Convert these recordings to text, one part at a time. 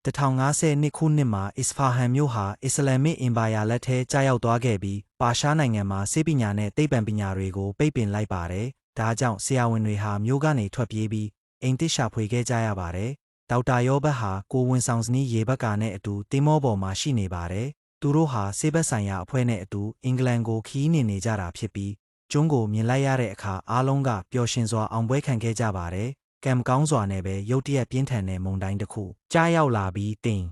1050နှစ်ခုနှစ်မှာအစ္စဖာဟန်မြို့ဟာအစ္စလာမစ်အင်ပါယာလက်ထဲကြာရောက်သွားခဲ့ပြီးပါရှားနိုင်ငံမှာဆေးပညာနဲ့သိပ္ပံပညာတွေကိုပိတ်ပင်လိုက်ပါတယ်။ဒါကြောင့်ဆရာဝန်တွေဟာမြို့ကနေထွက်ပြေးပြီးအိမ်သစ်ရှာဖွေခဲ့ကြရပါတယ်။ဒေါက်တာယောဘတ်ဟာကိုဝန်ဆောင်စနီးရေဘတ်ကာနဲ့အတူတင်မောပေါ်မှာရှိနေပါတယ်။သူတို့ဟာဆေးဘက်ဆိုင်ရာအဖွဲ့နဲ့အတူအင်္ဂလန်ကိုခီးနေကြတာဖြစ်ပြီးကျွန်းကိုမြင်လိုက်ရတဲ့အခါအားလုံးကပျော်ရွှင်စွာအောင်ပွဲခံခဲ့ကြပါတယ်။ကံကောင်းစွာနဲ့ပဲရုတ်တရက်ပြင်းထန်တဲ့မုန်တိုင်းတစ်ခုကြားရောက်လာပြီးတင်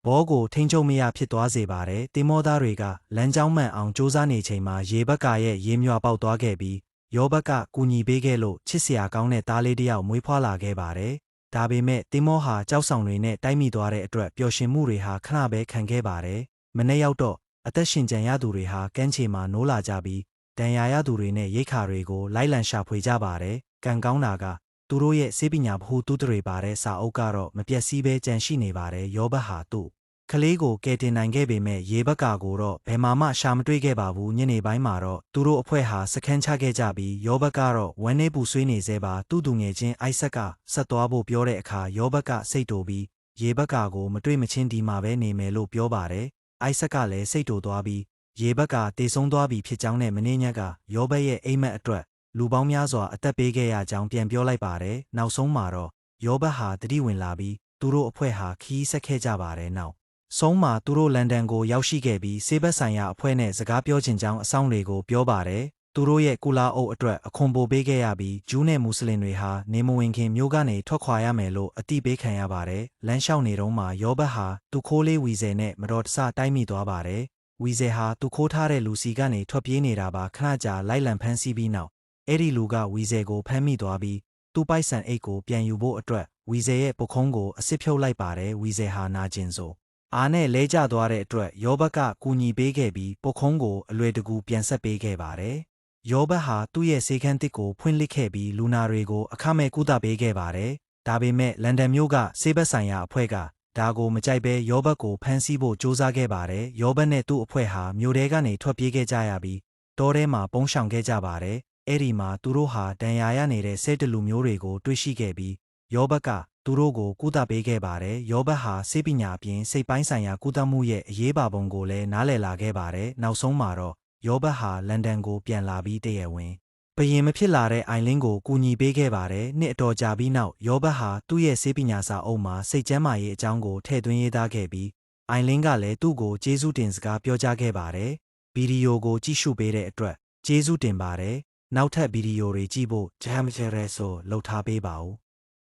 ဘောကိုထိန်းချုပ်မရဖြစ်သွားစေပါတယ်။တင်မောသားတွေကလမ်းကြောင်းမှန်အောင်စူးစမ်းနေချိန်မှာရေဘတ်ကာရဲ့ရေမြွာပေါက်သွားခဲ့ပြီးယောဘတ်ကကူညီပေးခဲ့လို့ချစ်စရာကောင်းတဲ့သားလေးတစ်ယောက်မွေးဖွားလာခဲ့ပါတယ်။ဒါပေမဲ့တင်မောဟာကြောက်ဆောင်တွေနဲ့တိုက်မိသွားတဲ့အတွက်ပျော်ရွှင်မှုတွေဟာခဏပဲခံခဲ့ပါတယ်။မနေ့ရောက်တော့အသက်ရှင်ကြံရသူတွေဟာကမ်းခြေမှာနိုးလာကြပြီးဒဏ်ရာရသူတွေနဲ့ရိတ်ခါတွေကိုလိုက်လံရှာဖွေကြပါတယ်။ကံကောင်းတာကသူတို့ရဲ့ဆေးပညာဗဟုသုတတွေပါတဲ့စာအုပ်ကတော့မပျက်စီးဘဲကျန်ရှိနေပါတယ်။ယောဘတ်ဟာသူ့ကလေးကိုကယ်တင်နိုင်ခဲ့ပေမဲ့ရေဘတ်ကာကိုတော့ဘယ်မှရှာမတွေ့ခဲ့ပါဘူး။ညနေပိုင်းမှာတော့သူတို့အဖွဲ့ဟာစခန်းချခဲ့ကြပြီးယောဘတ်ကတော့ဝမ်းနည်းပူဆွေးနေသေးပါသူ့သူငယ်ချင်းအိုက်ဆက်ကဆက်သွားဖို့ပြောတဲ့အခါယောဘတ်ကစိတ်တိုပြီးရေဘတ်ကာကိုမတွေ့မချင်းဒီမှာပဲနေမယ်လို့ပြောပါတယ်။အိုက်ဆက်ကလည်းစိတ်တိုသွားပြီးရေဘတ်ကာတေဆုံးသွားပြီဖြစ်ကြောင်းနဲ့မင်းညက်ကယောဘတ်ရဲ့အိမ်မက်အတွက်လူပေါင်းများစွာအသက်ပေးခဲ့ရကြောင်းပြန်ပြောလိုက်ပါတယ်။နောက်ဆုံးမှာတော့ယောဘတ်ဟာတတိဝင်လာပြီးသူတို့အဖွဲ့ဟာခီးဆက်ခဲ့ကြပါတယ်။နောက်ဆုံးမှာသူတို့လန်ဒန်ကိုရောက်ရှိခဲ့ပြီးဆေးဘက်ဆိုင်ရာအဖွဲ့နဲ့စကားပြောချင်ကြောင်းအဆောင်တွေကိုပြောပါတယ်။သူတို့ရဲ့ကူလာအုပ်အတွက်အခွန်ပိုပေးခဲ့ရပြီးဂျူးနဲ့မွတ်စလင်တွေဟာနေမဝင်ခင်မြို့ကနေထွက်ခွာရမယ်လို့အတိပေးခံရပါတယ်။လမ်းလျှောက်နေတုန်းမှာယောဘတ်ဟာသူခိုးလေးဝီဇယ်နဲ့မတော်တဆတိုက်မိသွားပါတယ်။ဝီဇယ်ဟာသူခိုးထားတဲ့လူစီကနေထွက်ပြေးနေတာပါခဏကြာလိုက်လံဖမ်းဆီးပြီးနောက်အဲ့ဒီလူကဝီဇယ်ကိုဖမ်းမိသွားပြီးသူ့ပိုက်ဆံအိတ်ကိုပြန်ယူဖို့အတွက်ဝီဇယ်ရဲ့ပုခုံးကိုအစစ်ဖြုတ်လိုက်ပါတယ်။ဝီဇယ်ဟာနာကျင်စို့အားနဲ့လဲကျသွားတဲ့အတွက်ယောဘတ်ကကူညီပေးခဲ့ပြီးပုခုံးကိုအလွယ်တကူပြန်ဆက်ပေးခဲ့ပါတယ်။ယောဘတ်ဟာသူ့ရဲ့ဆေးခန်းတစ်ကိုဖွင့်လှစ်ခဲ့ပြီးလူနာတွေကိုအခမဲ့ကုသပေးခဲ့ပါတယ်။ဒါပေမဲ့လန်ဒန်မြို့ကဆေးဘက်ဆိုင်ရာအဖွဲ့ကဒါကိုမကြိုက်ဘဲယောဘတ်ကိုဖမ်းဆီးဖို့ကြိုးစားခဲ့ပါတယ်။ယောဘတ်နဲ့သူ့အဖွဲ့ဟာမြို့ထဲကနေထွက်ပြေးခဲ့ကြရပြီးတောထဲမှာပုန်းရှောင်ခဲ့ကြပါတယ်။အဲ့ဒီမှာသူတို့ဟာဒဏ်ရာရနေတဲ့ဆဲတလူမျိုးတွေကိုတွေ့ရှိခဲ့ပြီးယောဘတ်ကသူတို့ကိုကုသပေးခဲ့ပါတယ်။ယောဘတ်ဟာဆေးပညာအပြင်စိတ်ပိုင်းဆိုင်ရာကုသမှုရဲ့အရေးပါပုံကိုလည်းနားလည်လာခဲ့ပါတယ်။နောက်ဆုံးမှာတော့ယောဘတ်ဟာလန်ဒန်ကိုပြန်လာပြီးတရက်ဝင်ဘယင်မဖြစ်လာတဲ့အိုင်လင်းကိုကူညီပေးခဲ့ပါတယ်။နှစ်အတော်ကြာပြီးနောက်ယောဘတ်ဟာသူ့ရဲ့ဆေးပညာစာအုပ်မှာစိတ်ကျန်းမာရေးအကြောင်းကိုထည့်သွင်းရေးသားခဲ့ပြီးအိုင်လင်းကလည်းသူ့ကိုကျေးဇူးတင်စကားပြောကြားခဲ့ပါတယ်။ဗီဒီယိုကိုကြည့်ရှုပေးတဲ့အတွက်ကျေးဇူးတင်ပါတယ်။နောက်ထပ်ဗီဒီယိုတွေကြည့်ဖို့ဂျမ်ဂျယ်ရဲဆိုလှုပ်ထားပေးပါဦး။